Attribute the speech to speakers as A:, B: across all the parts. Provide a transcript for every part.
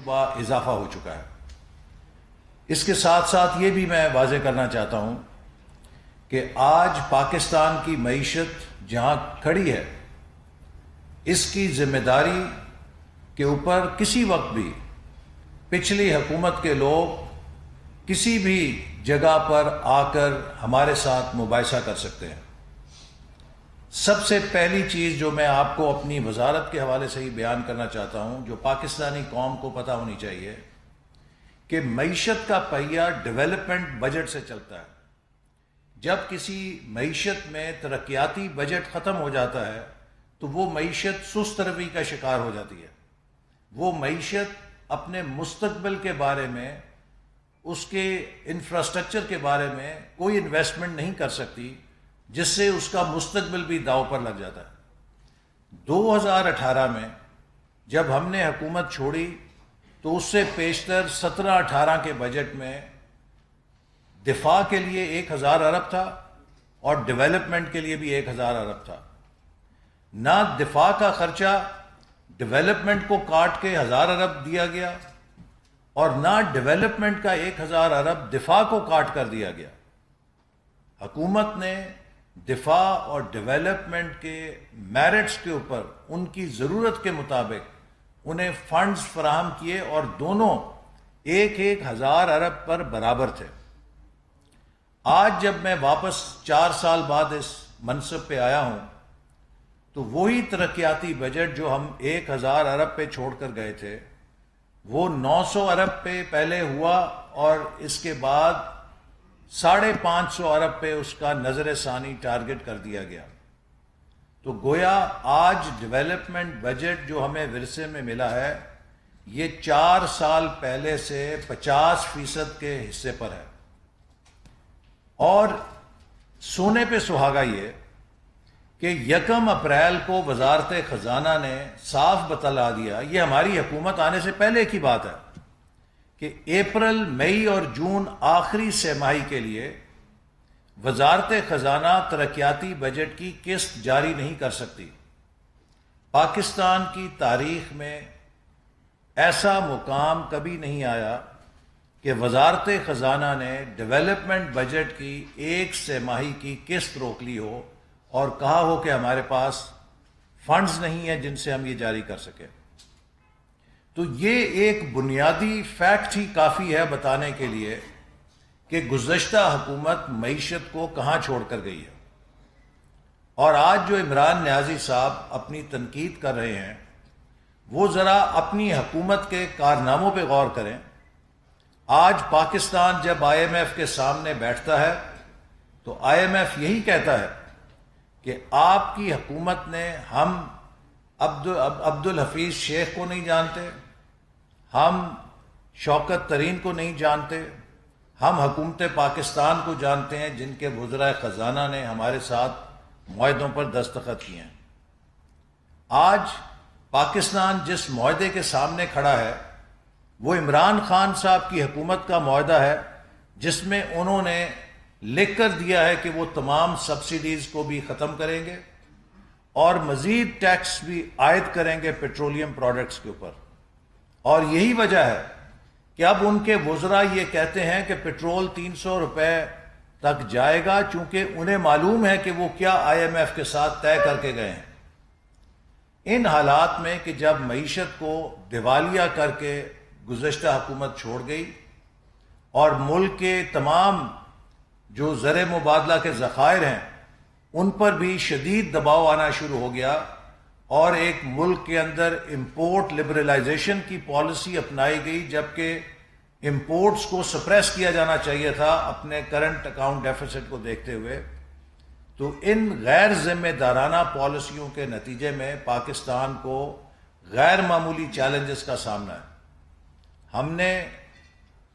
A: صبح اضافہ ہو چکا ہے۔ اس کے ساتھ ساتھ یہ بھی میں واضح کرنا چاہتا ہوں کہ آج پاکستان کی معیشت جہاں کھڑی ہے، اس کی ذمہ داری کے اوپر کسی وقت بھی پچھلی حکومت کے لوگ کسی بھی جگہ پر آ کر ہمارے ساتھ مباحثہ کر سکتے ہیں۔ سب سے پہلی چیز جو میں آپ کو اپنی وزارت کے حوالے سے ہی بیان کرنا چاہتا ہوں، جو پاکستانی قوم کو پتہ ہونی چاہیے، کہ معیشت کا پہیہ ڈیولپمنٹ بجٹ سے چلتا ہے۔ جب کسی معیشت میں ترقیاتی بجٹ ختم ہو جاتا ہے تو وہ معیشت سست روی کا شکار ہو جاتی ہے۔ وہ معیشت اپنے مستقبل کے بارے میں، اس کے انفراسٹرکچر کے بارے میں کوئی انویسٹمنٹ نہیں کر سکتی، جس سے اس کا مستقبل بھی داؤ پر لگ جاتا ہے۔ 2018 میں جب ہم نے حکومت چھوڑی تو اس سے پیشتر 17-18 کے بجٹ میں دفاع کے لیے 1000 ارب تھا اور ڈیولپمنٹ کے لیے بھی 1000 ارب تھا۔ نہ دفاع کا خرچہ ڈیولپمنٹ کو کاٹ کے 1000 ارب دیا گیا اور نہ ڈیولپمنٹ کا 1000 ارب دفاع کو کاٹ کر دیا گیا۔ حکومت نے دفاع اور ڈیولپمنٹ کے میرٹس کے اوپر ان کی ضرورت کے مطابق انہیں فنڈز فراہم کیے اور دونوں 1000 ارب پر برابر تھے۔ آج جب میں واپس 4 سال بعد اس منصب پہ آیا ہوں تو وہی ترقیاتی بجٹ جو ہم 1000 ارب پہ چھوڑ کر گئے تھے، وہ 900 ارب پہ پہلے ہوا اور اس کے بعد 550 ارب پہ اس کا نظر ثانی ٹارگٹ کر دیا گیا۔ تو گویا آج ڈیولپمنٹ بجٹ جو ہمیں ورثے میں ملا ہے، یہ 4 سال پہلے سے 50% کے حصے پر ہے۔ اور سونے پہ سہاگا یہ کہ 1 اپریل کو وزارت خزانہ نے صاف بتلا دیا، یہ ہماری حکومت آنے سے پہلے کی بات ہے، کہ اپریل، مئی اور جون آخری سہ ماہی کے لیے وزارت خزانہ ترقیاتی بجٹ کی قسط جاری نہیں کر سکتی۔ پاکستان کی تاریخ میں ایسا مقام کبھی نہیں آیا کہ وزارت خزانہ نے ڈیولپمنٹ بجٹ کی 1 سہ ماہی کی قسط روک لی ہو اور کہا ہو کہ ہمارے پاس فنڈز نہیں ہیں جن سے ہم یہ جاری کر سکیں۔ تو یہ ایک بنیادی فیکٹ ہی کافی ہے بتانے کے لیے کہ گزشتہ حکومت معیشت کو کہاں چھوڑ کر گئی ہے۔ اور آج جو عمران نیازی صاحب اپنی تنقید کر رہے ہیں، وہ ذرا اپنی حکومت کے کارناموں پہ غور کریں۔ آج پاکستان جب IMF کے سامنے بیٹھتا ہے تو IMF یہی کہتا ہے کہ آپ کی حکومت نے، ہم عبد الحفیظ شیخ کو نہیں جانتے، ہم شوکت ترین کو نہیں جانتے، ہم حکومت پاکستان کو جانتے ہیں جن کے وزراء خزانہ نے ہمارے ساتھ معاہدوں پر دستخط کیے ہیں۔ آج پاکستان جس معاہدے کے سامنے کھڑا ہے وہ عمران خان صاحب کی حکومت کا معاہدہ ہے، جس میں انہوں نے لکھ کر دیا ہے کہ وہ تمام سبسڈیز کو بھی ختم کریں گے اور مزید ٹیکس بھی عائد کریں گے پیٹرولیم پروڈکٹس کے اوپر۔ اور یہی وجہ ہے کہ اب ان کے وزراء یہ کہتے ہیں کہ پٹرول 300 روپے تک جائے گا، چونکہ انہیں معلوم ہے کہ وہ کیا IMF کے ساتھ طے کر کے گئے ہیں۔ ان حالات میں کہ جب معیشت کو دیوالیہ کر کے گزشتہ حکومت چھوڑ گئی اور ملک کے تمام جو زر مبادلہ کے ذخائر ہیں ان پر بھی شدید دباؤ آنا شروع ہو گیا اور ایک ملک کے اندر امپورٹ لبرلائزیشن کی پالیسی اپنائی گئی، جبکہ امپورٹس کو سپریس کیا جانا چاہیے تھا اپنے کرنٹ اکاؤنٹ ڈیفیسٹ کو دیکھتے ہوئے۔ تو ان غیر ذمہ دارانہ پالیسیوں کے نتیجے میں پاکستان کو غیر معمولی چیلنجز کا سامنا ہے۔ ہم نے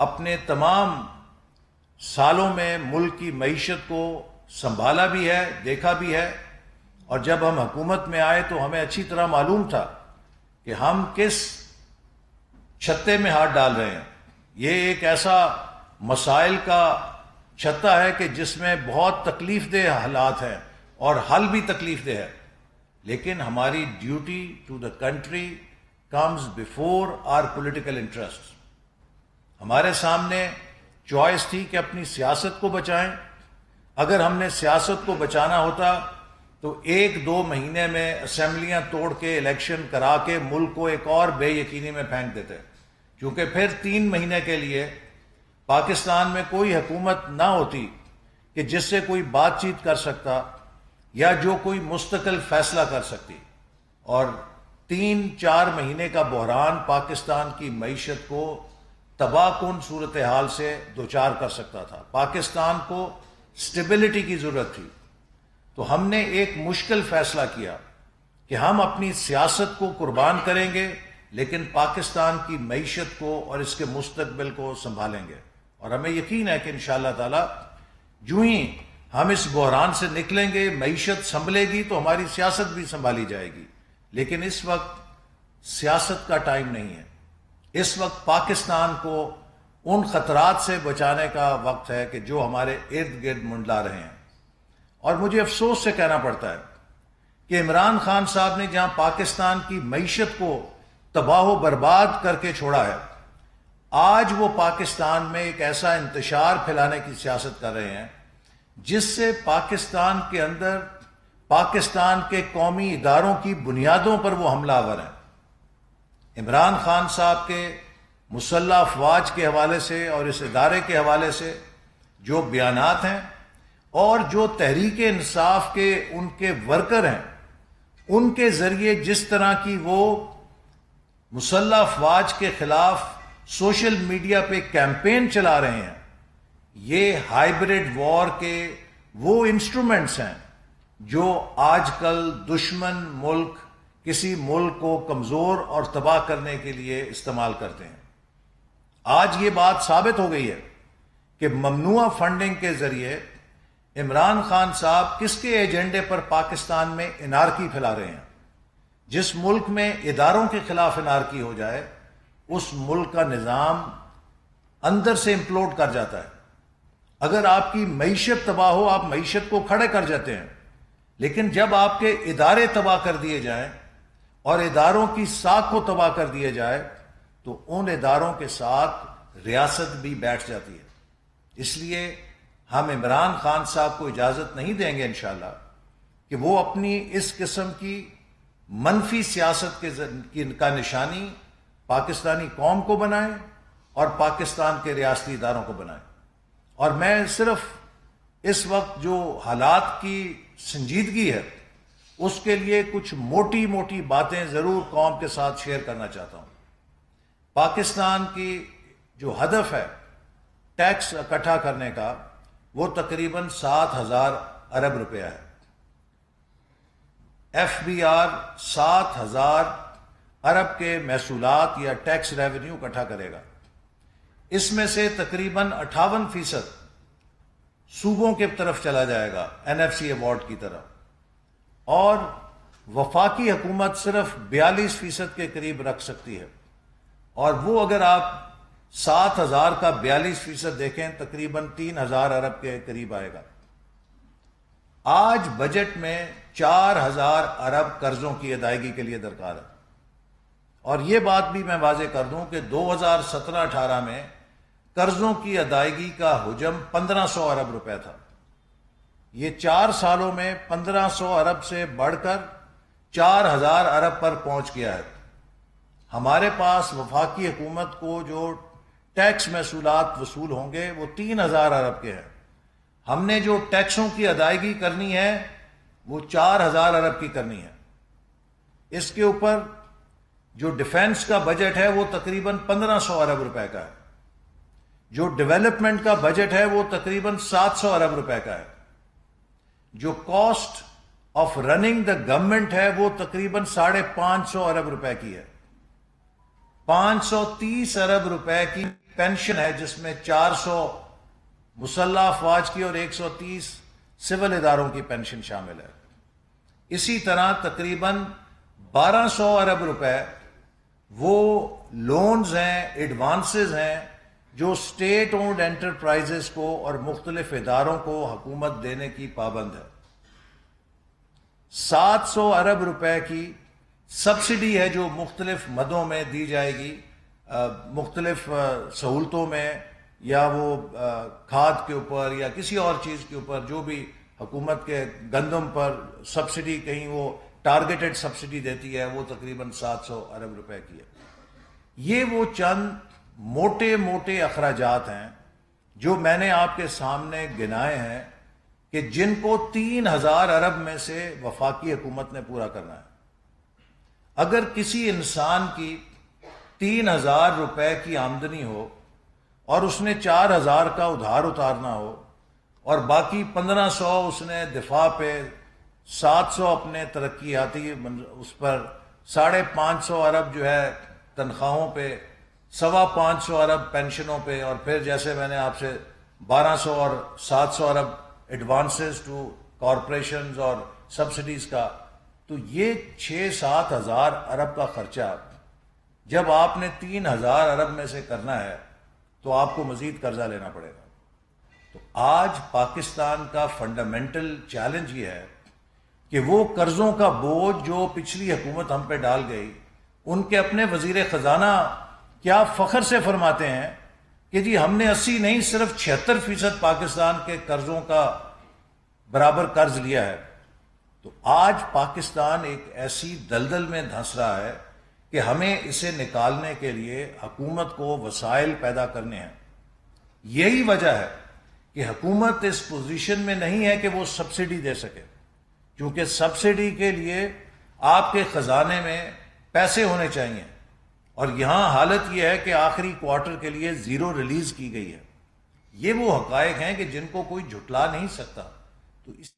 A: اپنے تمام سالوں میں ملک کی معیشت کو سنبھالا بھی ہے، دیکھا بھی ہے، اور جب ہم حکومت میں آئے تو ہمیں اچھی طرح معلوم تھا کہ ہم کس چھتے میں ہاتھ ڈال رہے ہیں۔ یہ ایک ایسا مسائل کا چھتا ہے کہ جس میں بہت تکلیف دہ حالات ہیں اور حل بھی تکلیف دہ ہے، لیکن ہماری duty to the country comes before our political interests. ہمارے سامنے چوائس تھی کہ اپنی سیاست کو بچائیں. اگر ہم نے سیاست کو بچانا ہوتا تو 1-2 مہینے میں اسمبلیاں توڑ کے الیکشن کرا کے ملک کو ایک اور بے یقینی میں پھینک دیتے، کیونکہ پھر 3 مہینے کے لیے پاکستان میں کوئی حکومت نہ ہوتی کہ جس سے کوئی بات چیت کر سکتا یا جو کوئی مستقل فیصلہ کر سکتی، اور 3-4 مہینے کا بحران پاکستان کی معیشت کو تباہ کن صورتحال سے دوچار کر سکتا تھا. پاکستان کو سٹیبلٹی کی ضرورت تھی. تو ہم نے ایک مشکل فیصلہ کیا کہ ہم اپنی سیاست کو قربان کریں گے لیکن پاکستان کی معیشت کو اور اس کے مستقبل کو سنبھالیں گے. اور ہمیں یقین ہے کہ انشاءاللہ تعالی جو ہی ہم اس بحران سے نکلیں گے، معیشت سنبھلے گی تو ہماری سیاست بھی سنبھالی جائے گی. لیکن اس وقت سیاست کا ٹائم نہیں ہے. اس وقت پاکستان کو ان خطرات سے بچانے کا وقت ہے کہ جو ہمارے ارد گرد منڈلا رہے ہیں. اور مجھے افسوس سے کہنا پڑتا ہے کہ عمران خان صاحب نے جہاں پاکستان کی معیشت کو تباہ و برباد کر کے چھوڑا ہے، آج وہ پاکستان میں ایک ایسا انتشار پھیلانے کی سیاست کر رہے ہیں جس سے پاکستان کے اندر پاکستان کے قومی اداروں کی بنیادوں پر وہ حملہ آور ہیں. عمران خان صاحب کے مسلح افواج کے حوالے سے اور اس ادارے کے حوالے سے جو بیانات ہیں اور جو تحریک انصاف کے ان کے ورکر ہیں ان کے ذریعے جس طرح کی وہ مسلح افواج کے خلاف سوشل میڈیا پہ کیمپین چلا رہے ہیں، یہ ہائیبریڈ وار کے وہ انسٹرومنٹس ہیں جو آج کل دشمن ملک کسی ملک کو کمزور اور تباہ کرنے کے لیے استعمال کرتے ہیں. آج یہ بات ثابت ہو گئی ہے کہ ممنوعہ فنڈنگ کے ذریعے عمران خان صاحب کس کے ایجنڈے پر پاکستان میں انارکی پھیلا رہے ہیں. جس ملک میں اداروں کے خلاف انارکی ہو جائے اس ملک کا نظام اندر سے امپلوڈ کر جاتا ہے. اگر آپ کی معیشت تباہ ہو آپ معیشت کو کھڑے کر جاتے ہیں، لیکن جب آپ کے ادارے تباہ کر دیے جائیں اور اداروں کی ساکھ کو تباہ کر دیے جائے تو ان اداروں کے ساتھ ریاست بھی بیٹھ جاتی ہے. اس لیے ہم عمران خان صاحب کو اجازت نہیں دیں گے انشاءاللہ کہ وہ اپنی اس قسم کی منفی سیاست کا نشانی پاکستانی قوم کو بنائیں اور پاکستان کے ریاستی اداروں کو بنائیں. اور میں صرف اس وقت جو حالات کی سنجیدگی ہے اس کے لیے کچھ موٹی موٹی باتیں ضرور قوم کے ساتھ شیئر کرنا چاہتا ہوں. پاکستان کی جو ہدف ہے ٹیکس اکٹھا کرنے کا وہ تقریباً 7,000 ارب روپیہ ہے. ایف بی آر 7,000 ارب کے محصولات یا ٹیکس ریونیو اکٹھا کرے گا. اس میں سے تقریباً 58% صوبوں کے طرف چلا جائے گا NFC ایوارڈ کی طرح، اور وفاقی حکومت صرف 42% کے قریب رکھ سکتی ہے. اور وہ اگر آپ 7,000 کا 42% دیکھیں تقریباً 3,000 ارب کے قریب آئے گا. آج بجٹ میں 4,000 ارب قرضوں کی ادائیگی کے لیے درکار ہے. اور یہ بات بھی میں واضح کر دوں کہ 2017-18 میں قرضوں کی ادائیگی کا حجم 1,500 ارب روپے تھا. یہ 4 سالوں میں 1,500 ارب سے بڑھ کر 4,000 ارب پر پہنچ گیا ہے. ہمارے پاس وفاقی حکومت کو جو ٹیکس محصولات وصول ہوں گے وہ 3,000 ارب کے ہیں. ہم نے جو ٹیکسوں کی ادائیگی کرنی ہے وہ 4,000 ارب کی کرنی ہے. اس کے اوپر جو ڈیفنس کا بجٹ ہے وہ تقریباً 1,500 ارب روپے کا ہے. جو ڈیولپمنٹ کا بجٹ ہے وہ تقریباً 700 ارب روپے کا ہے. جو cost of running the government ہے وہ تقریباً 550 ارب روپے کی ہے. 530 ارب روپے کی پینشن ہے جس میں 400 مسلح افواج کی اور 130 سول اداروں کی پینشن شامل ہے. اسی طرح تقریباً 1,200 ارب روپے وہ لونز ہیں، ایڈوانسز ہیں جو سٹیٹ اونڈ انٹرپرائزز کو اور مختلف اداروں کو حکومت دینے کی پابند ہے. 700 ارب روپے کی سبسڈی ہے جو مختلف مدوں میں دی جائے گی، مختلف سہولتوں میں، یا وہ کھاد کے اوپر یا کسی اور چیز کے اوپر، جو بھی حکومت کے گندم پر سبسڈی کہیں وہ ٹارگیٹڈ سبسڈی دیتی ہے، وہ تقریباً 700 ارب روپے کی ہے۔ یہ وہ چند موٹے موٹے اخراجات ہیں جو میں نے آپ کے سامنے گنائے ہیں کہ جن کو 3000 ارب میں سے وفاقی حکومت نے پورا کرنا ہے۔ اگر کسی انسان کی 3000 روپے کی آمدنی ہو اور اس نے 4000 کا ادھار اتارنا ہو اور باقی 1500 اس نے دفاع پہ، 700 اپنے ترقیاتی اس پر، 550 ارب جو ہے تنخواہوں پہ، 525 ارب پینشنوں پہ، اور پھر جیسے میں نے آپ سے 1200 اور 700 ارب ایڈوانسز ٹو کارپوریشنز اور سبسڈیز کا، تو یہ 6-7 ہزار ارب کا خرچہ جب آپ نے 3000 ارب میں سے کرنا ہے تو آپ کو مزید قرضہ لینا پڑے گا۔ تو آج پاکستان کا فنڈامنٹل چیلنج یہ ہے کہ وہ قرضوں کا بوجھ جو پچھلی حکومت ہم پہ ڈال گئی، ان کے اپنے وزیر خزانہ کیا فخر سے فرماتے ہیں کہ جی ہم نے 80 نہیں صرف 76% پاکستان کے قرضوں کا برابر قرض لیا ہے۔ تو آج پاکستان ایک ایسی دلدل میں دھنس رہا ہے کہ ہمیں اسے نکالنے کے لیے حکومت کو وسائل پیدا کرنے ہیں۔ یہی وجہ ہے کہ حکومت اس پوزیشن میں نہیں ہے کہ وہ سبسڈی دے سکے، کیونکہ سبسڈی کے لیے آپ کے خزانے میں پیسے ہونے چاہیے، اور یہاں حالت یہ ہے کہ آخری کوارٹر کے لیے 0 ریلیز کی گئی ہے۔ یہ وہ حقائق ہیں کہ جن کو کوئی جھٹلا نہیں سکتا۔ تو اس